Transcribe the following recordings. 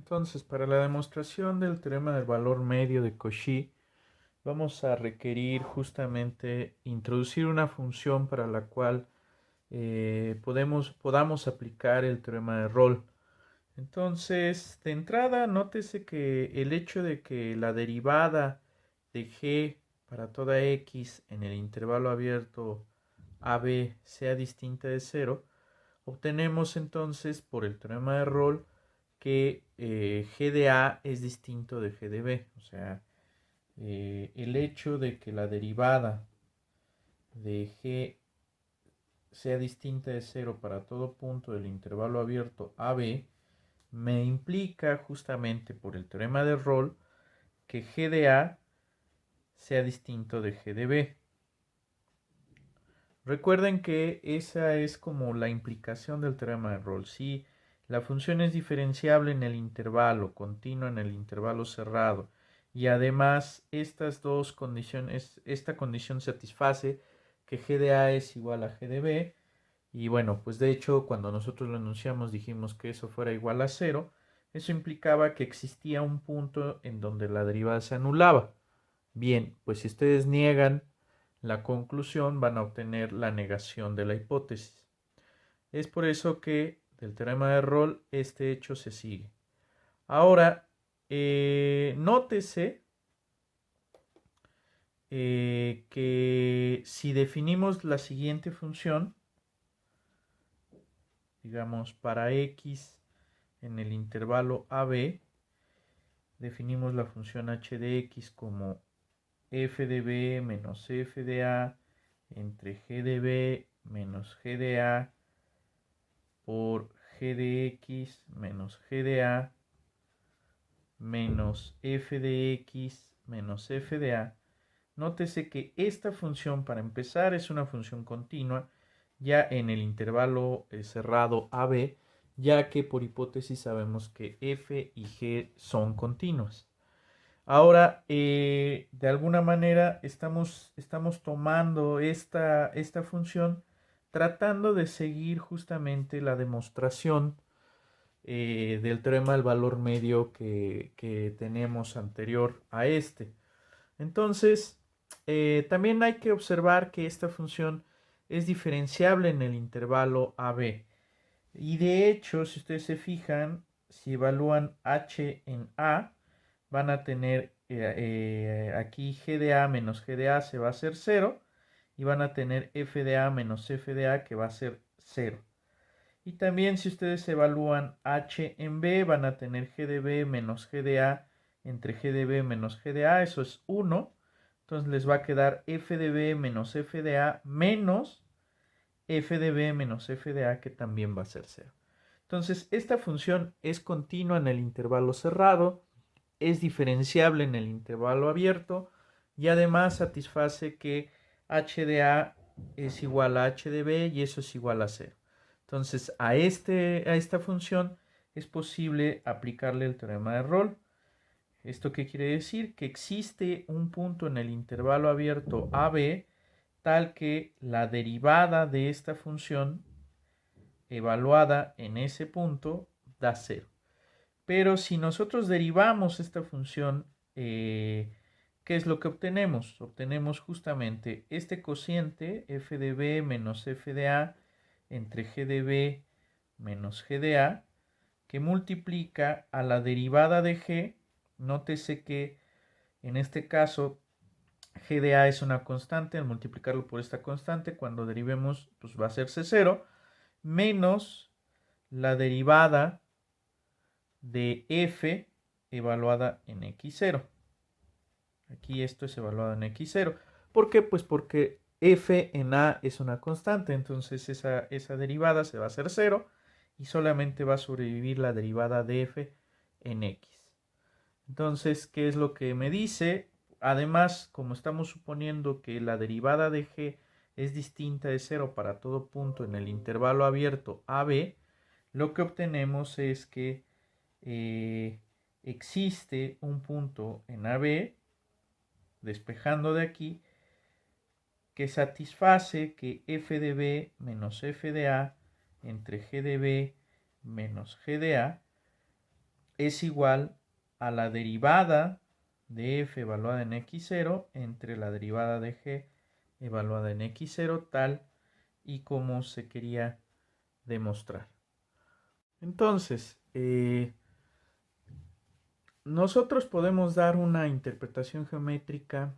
Entonces, para la demostración del teorema del valor medio de Cauchy, vamos a requerir justamente introducir una función para la cual podamos aplicar el teorema de Rolle. Entonces, de entrada, nótese que el hecho de que la derivada de g para toda x en el intervalo abierto AB sea distinta de 0, obtenemos entonces por el teorema de Rolle que g de A es distinto de g de B. O sea, el hecho de que la derivada de g sea distinta de 0 para todo punto del intervalo abierto AB me implica justamente por el teorema de Rolle que g de A sea distinto de g de B. Recuerden que esa es como la implicación del teorema de Rolle. Si la función es diferenciable en el intervalo, continua en el intervalo cerrado, y además estas dos condiciones, esta condición satisface que g de A es igual a g de B, y bueno, pues de hecho cuando nosotros lo enunciamos dijimos que eso fuera igual a 0, eso implicaba que existía un punto en donde la derivada se anulaba. Bien, pues si ustedes niegan la conclusión van a obtener la negación de la hipótesis. Es por eso que del teorema de Rolle este hecho se sigue. Ahora, nótese que si definimos la siguiente función, digamos para x en el intervalo AB, definimos la función h de x como f de b menos f de a entre g de b menos g de a por g de x menos g de a menos f de x menos f de a. Nótese que esta función, para empezar, es una función continua ya en el intervalo cerrado AB, ya que por hipótesis sabemos que f y g son continuas. Ahora, de alguna manera estamos tomando esta función tratando de seguir justamente la demostración del teorema del valor medio que tenemos anterior a este. Entonces, también hay que observar que esta función es diferenciable en el intervalo AB. Y de hecho, si ustedes se fijan, si evalúan h en A, van a tener aquí g de A menos g de A se va a hacer 0 y van a tener f de A menos f de A que va a ser 0. Y también si ustedes evalúan h en B, van a tener g de B menos g de A entre g de B menos g de A, eso es 1. Entonces les va a quedar f de B menos f de A menos f de B menos f de A que también va a ser 0. Entonces esta función es continua en el intervalo cerrado, es diferenciable en el intervalo abierto y además satisface que h de A es igual a h de B y eso es igual a 0. Entonces a esta función es posible aplicarle el teorema de Rolle. ¿Esto qué quiere decir? Que existe un punto en el intervalo abierto AB tal que la derivada de esta función evaluada en ese punto da 0. Pero si nosotros derivamos esta función, ¿qué es lo que obtenemos? Obtenemos justamente este cociente f de b menos f de a entre g de b menos g de a, que multiplica a la derivada de g. Nótese que en este caso g de a es una constante, al multiplicarlo por esta constante, cuando derivemos, pues va a hacerse 0, menos la derivada de f evaluada en x0. Aquí esto es evaluado en x0. ¿Por qué? Pues porque f en a es una constante, entonces esa derivada se va a hacer 0 y solamente va a sobrevivir la derivada de f en x. Entonces, ¿qué es lo que me dice? Además, como estamos suponiendo que la derivada de g es distinta de 0 para todo punto en el intervalo abierto AB, lo que obtenemos es que existe un punto en AB, despejando de aquí, que satisface que f de b menos f de a entre g de b menos g de a es igual a la derivada de f evaluada en x0 entre la derivada de g evaluada en x0 tal y como se quería demostrar. Entonces, nosotros podemos dar una interpretación geométrica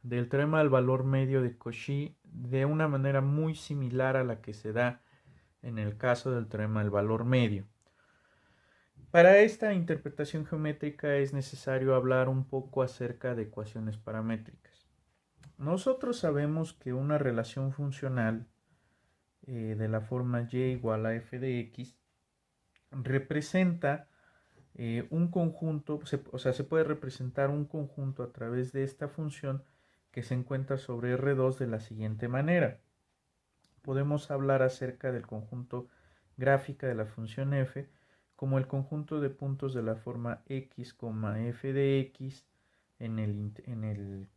del teorema del valor medio de Cauchy de una manera muy similar a la que se da en el caso del teorema del valor medio. Para esta interpretación geométrica es necesario hablar un poco acerca de ecuaciones paramétricas. Nosotros sabemos que una relación funcional de la forma y igual a f de x representa un conjunto, o sea, se puede representar un conjunto a través de esta función que se encuentra sobre R2 de la siguiente manera. Podemos hablar acerca del conjunto gráfica de la función f como el conjunto de puntos de la forma x, f de x en el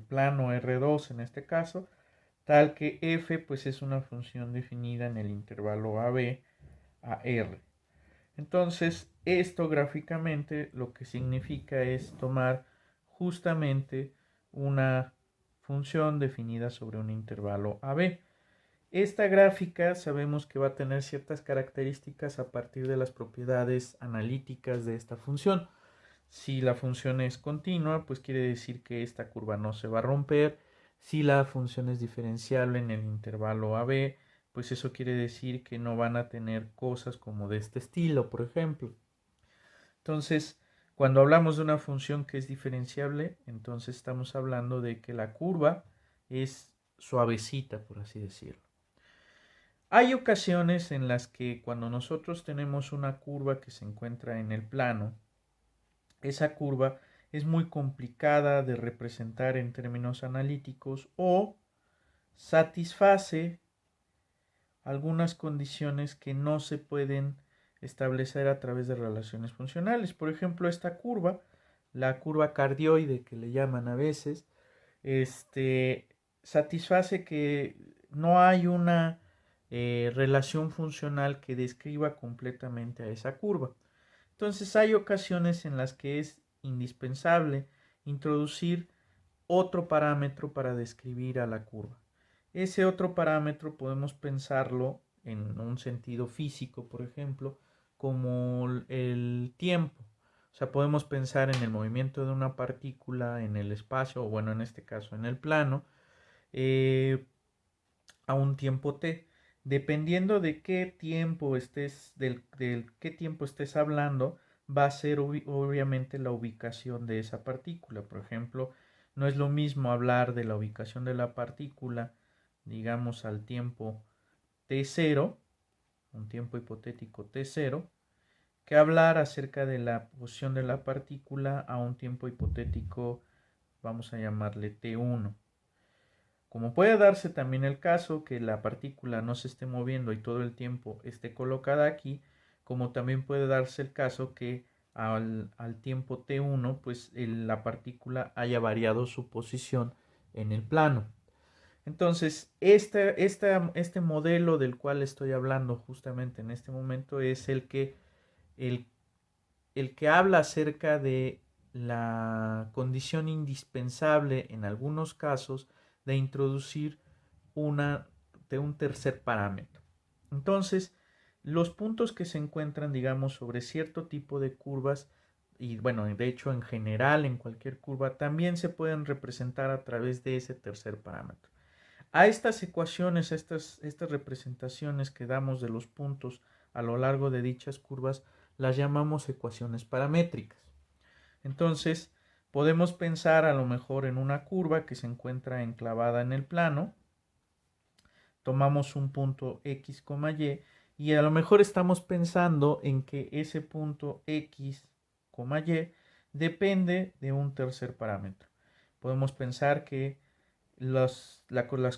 plano R2 en este caso, tal que f pues es una función definida en el intervalo AB a R. Entonces, esto gráficamente lo que significa es tomar justamente una función definida sobre un intervalo AB. Esta gráfica sabemos que va a tener ciertas características a partir de las propiedades analíticas de esta función. Si la función es continua, pues quiere decir que esta curva no se va a romper. Si la función es diferenciable en el intervalo AB, pues eso quiere decir que no van a tener cosas como de este estilo, por ejemplo. Entonces, cuando hablamos de una función que es diferenciable, entonces estamos hablando de que la curva es suavecita, por así decirlo. Hay ocasiones en las que cuando nosotros tenemos una curva que se encuentra en el plano, esa curva es muy complicada de representar en términos analíticos o satisface algunas condiciones que no se pueden establecer a través de relaciones funcionales. Por ejemplo, esta curva, la curva cardioide que le llaman a veces, satisface que no hay una relación funcional que describa completamente a esa curva. Entonces hay ocasiones en las que es indispensable introducir otro parámetro para describir a la curva. Ese otro parámetro podemos pensarlo en un sentido físico, por ejemplo, como el tiempo. O sea, podemos pensar en el movimiento de una partícula en el espacio, o bueno, en este caso en el plano, a un tiempo t. Dependiendo de qué tiempo estés, del qué tiempo estés hablando, va a ser obviamente la ubicación de esa partícula. Por ejemplo, no es lo mismo hablar de la ubicación de la partícula, digamos, al tiempo t0, un tiempo hipotético t0, que hablar acerca de la posición de la partícula a un tiempo hipotético, vamos a llamarle t1. Como puede darse también el caso que la partícula no se esté moviendo y todo el tiempo esté colocada aquí, como también puede darse el caso que al tiempo t1 pues la partícula haya variado su posición en el plano. Entonces, este modelo del cual estoy hablando justamente en este momento es el, el que habla acerca de la condición indispensable en algunos casos de introducir un tercer parámetro. Entonces, los puntos que se encuentran, digamos, sobre cierto tipo de curvas, y bueno, de hecho en general en cualquier curva, también se pueden representar a través de ese tercer parámetro. A estas ecuaciones, estas representaciones que damos de los puntos a lo largo de dichas curvas, las llamamos ecuaciones paramétricas. Entonces, podemos pensar a lo mejor en una curva que se encuentra enclavada en el plano, tomamos un punto x, y a lo mejor estamos pensando en que ese punto x, y depende de un tercer parámetro. Podemos pensar que las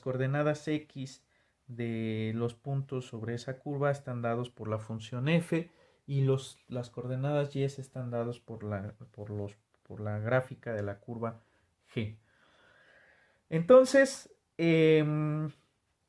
coordenadas x de los puntos sobre esa curva están dados por la función f y las coordenadas y están dados por la gráfica de la curva g. Entonces,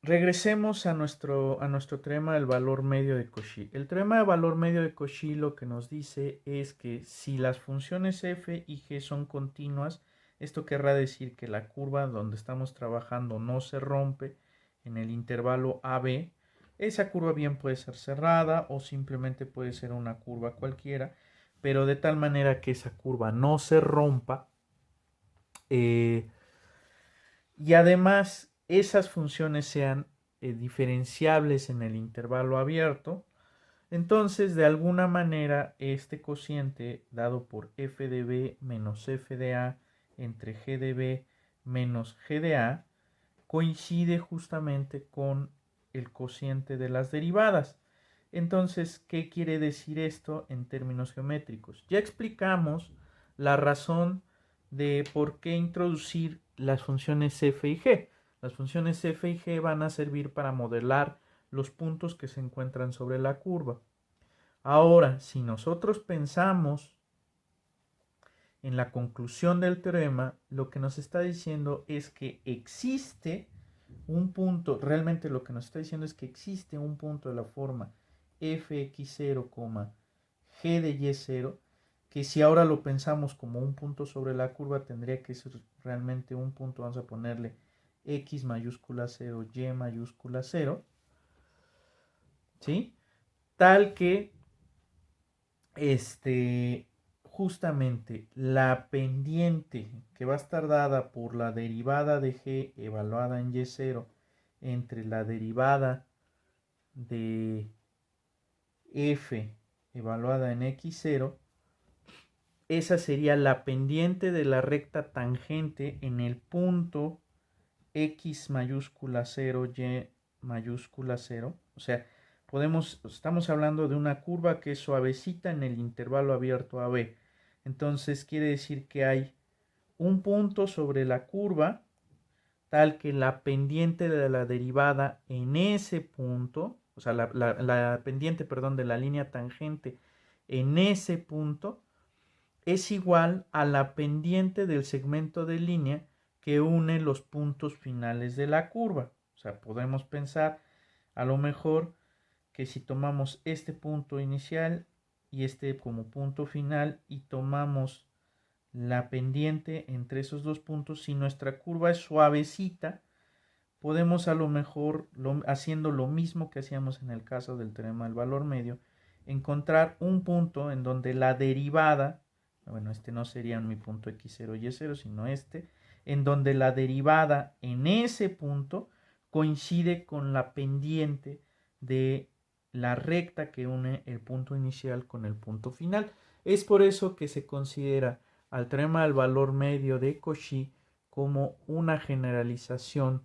regresemos a nuestro teorema del valor medio de Cauchy. El teorema del valor medio de Cauchy lo que nos dice es que si las funciones f y g son continuas, esto querrá decir que la curva donde estamos trabajando no se rompe en el intervalo AB. Esa curva bien puede ser cerrada o simplemente puede ser una curva cualquiera, pero de tal manera que esa curva no se rompa. Y además esas funciones sean diferenciables en el intervalo abierto, entonces de alguna manera este cociente dado por f de b menos f de a entre g de b menos g de a coincide justamente con el cociente de las derivadas. Entonces, ¿qué quiere decir esto en términos geométricos? Ya explicamos la razón de por qué introducir las funciones f y g. Las funciones f y g van a servir para modelar los puntos que se encuentran sobre la curva. Ahora, si nosotros pensamos en la conclusión del teorema, lo que nos está diciendo es que existe un punto, realmente lo que nos está diciendo es que existe un punto de la forma fx0, g de y0, que si ahora lo pensamos como un punto sobre la curva, tendría que ser realmente un punto, vamos a ponerle x mayúscula 0, y mayúscula 0, ¿sí? Tal que justamente la pendiente que va a estar dada por la derivada de g evaluada en y0 entre la derivada de f evaluada en x0, esa sería la pendiente de la recta tangente en el punto x mayúscula 0, y mayúscula 0. O sea, estamos hablando de una curva que es suavecita en el intervalo abierto AB. Entonces quiere decir que hay un punto sobre la curva tal que la pendiente de la derivada en ese punto, o sea, la pendiente, perdón, de la línea tangente en ese punto es igual a la pendiente del segmento de línea que une los puntos finales de la curva. O sea, podemos pensar a lo mejor que si tomamos este punto inicial y este como punto final y tomamos la pendiente entre esos dos puntos, si nuestra curva es suavecita, podemos a lo mejor, haciendo lo mismo que hacíamos en el caso del teorema del valor medio, encontrar un punto en donde la derivada, bueno, este no sería mi punto x0 y y0, sino en donde la derivada en ese punto coincide con la pendiente de la recta que une el punto inicial con el punto final. Es por eso que se considera al teorema del valor medio de Cauchy como una generalización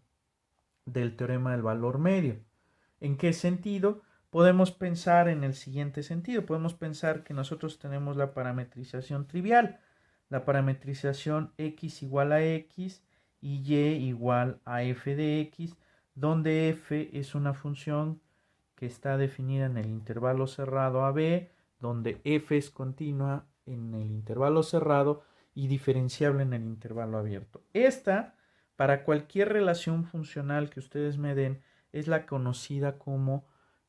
del teorema del valor medio. ¿En qué sentido? Podemos pensar en el siguiente sentido. Podemos pensar que nosotros tenemos la parametrización trivial. La parametrización x igual a x y y igual a f de x, donde f es una función que está definida en el intervalo cerrado AB, donde f es continua en el intervalo cerrado y diferenciable en el intervalo abierto. Esta, para cualquier relación funcional que ustedes me den, es la conocida como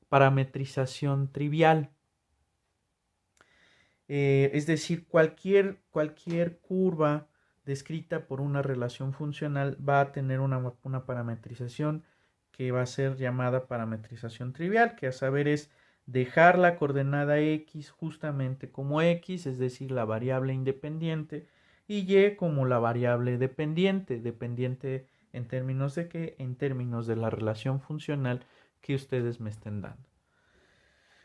parametrización trivial. Es decir, cualquier curva descrita por una relación funcional va a tener una parametrización que va a ser llamada parametrización trivial, que a saber es dejar la coordenada x justamente como x, es decir, la variable independiente, y y como la variable dependiente. ¿Dependiente en términos de qué? En términos de la relación funcional que ustedes me estén dando.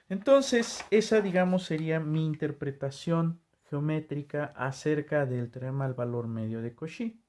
Entonces, esa, digamos, sería mi interpretación geométrica acerca del teorema del valor medio de Cauchy.